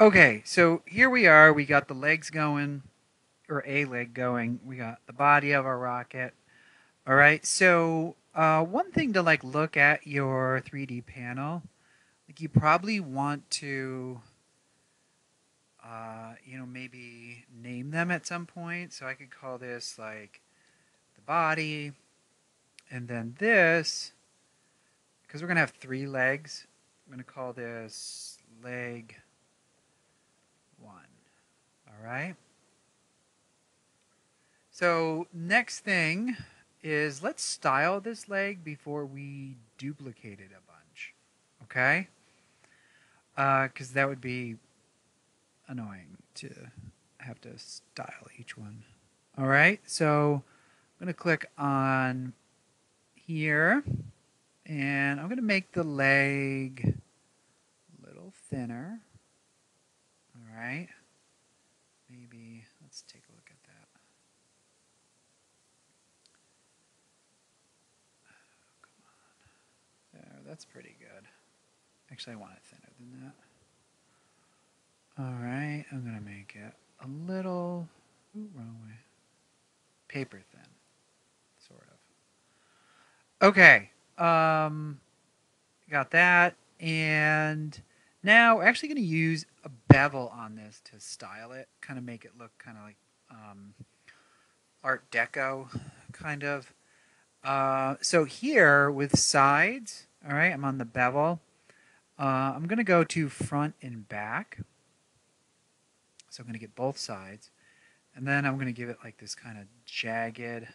Okay, so here we are. We got the legs going, or a leg going. We got the body of our rocket. All right. So one thing to like look at your 3D panel, like you probably want to, maybe name them at some point. So I could call this like the body, and then this, because we're gonna have 3 legs. I'm gonna call this leg 1. All right. So next thing is let's style this leg before we duplicate it a bunch, okay? Because that would be annoying to have to style each one. All right, so I'm going to click on here, and I'm going to make the leg a little thinner. All right, maybe let's take a look at that. There, that's pretty good. Actually, I want it thinner than that. All right, I'm gonna make it a little, wrong way, paper thin, sort of. Okay, got that, and now we're actually gonna use a bevel on this to style it, kind of make it look kind of like Art Deco, kind of. So here with sides, all right, I'm on the bevel. I'm gonna go to front and back. So I'm going to get both sides. And then I'm going to give it like this kind of jagged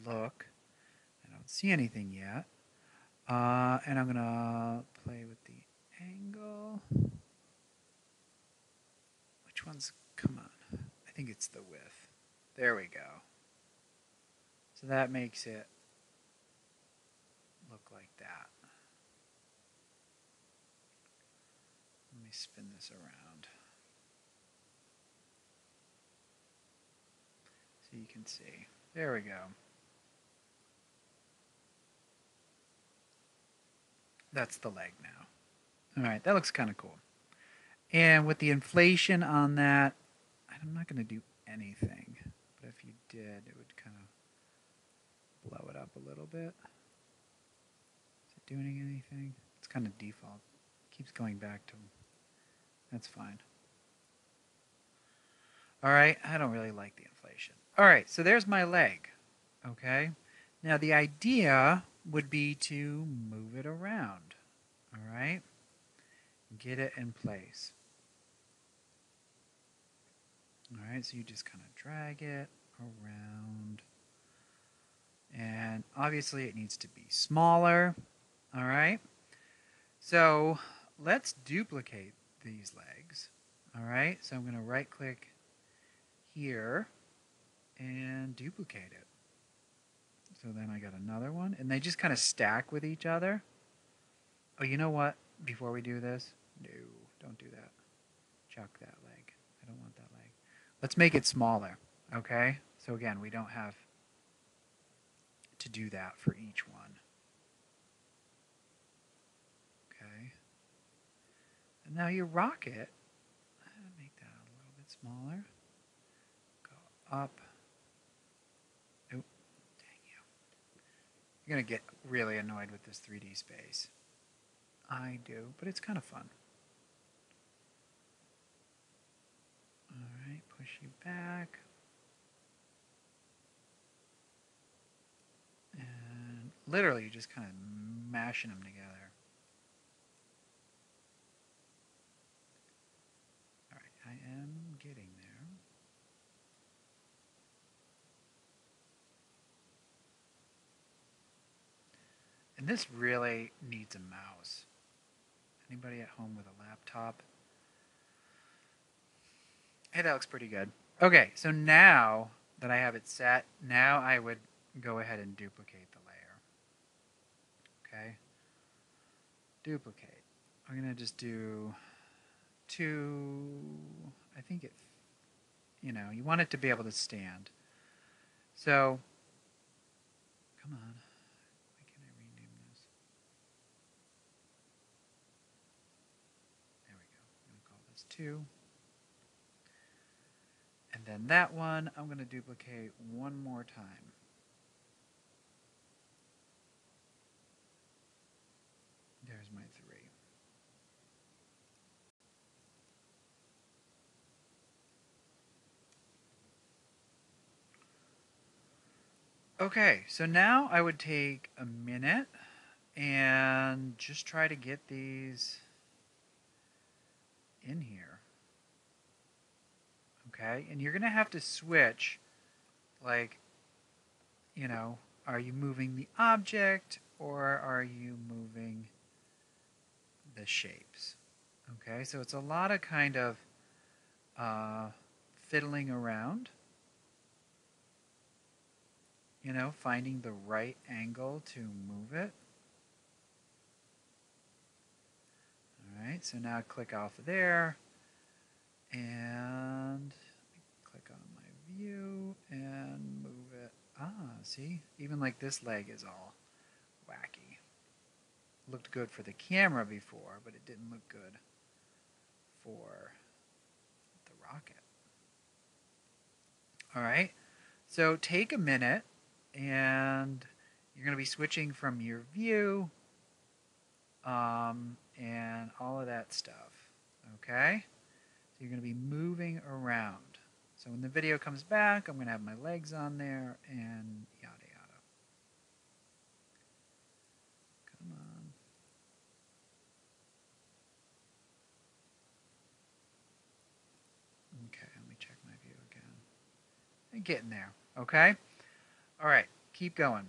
look. I don't see anything yet. And I'm going to play with the angle. Which one's, come on. I think it's the width. There we go. So that makes it look like that. Let me spin this around. So you can see. There we go. That's the leg now. All right, that looks kind of cool. And with the inflation on that, I'm not going to do anything. But if you did, it would kind of blow it up a little bit. Is it doing anything? It's kind of default. It keeps going back to... That's fine. All right, I don't really like the inflation. All right, so there's my leg. Okay. Now the idea would be to move it around. All right. Get it in place. All right, so you just kind of drag it around. And obviously it needs to be smaller. All right. So let's duplicate these legs. All right. So I'm going to right click here and duplicate it. So then I got another one, and they just kind of stack with each other. Oh, you know what? Before we do this, no, don't do that. Chuck that leg. I don't want that leg. Let's make it smaller. Okay. So again, we don't have to do that for each one. Okay. And now your rocket, make that a little bit smaller. Go up. Oh, dang you. You're going to get really annoyed with this 3D space. I do, but it's kind of fun. All right, push you back. And literally, you're just kind of mashing them together. All right, I am getting there. And this really needs a mouse. Anybody at home with a laptop? Hey, that looks pretty good. Okay, so now that I have it set, now I would go ahead and duplicate the layer. Okay. Duplicate. I'm going to just do 2. I think it, you want it to be able to stand. So, come on. Why can't I rename this? There we go. I'm going to call this That's 2. And then that one, I'm going to duplicate one more time. There's my 3. Okay, so now I would take a minute and just try to get these in here. Okay, and you're going to have to switch, like, you know, are you moving the object or are you moving the shapes? Okay, so it's a lot of kind of fiddling around, you know, finding the right angle to move it. All right, so now click off of there and click on my view and move it. Ah, see, even like this leg is all wacky. Looked good for the camera before, but it didn't look good for the rocket. All right, so take a minute and you're going to be switching from your view and all of that stuff. Okay, so you're going to be moving around. So when the video comes back, I'm going to have my legs on there and yada yada. Come on. Okay, let me check my view again. And getting there, okay? All right, keep going.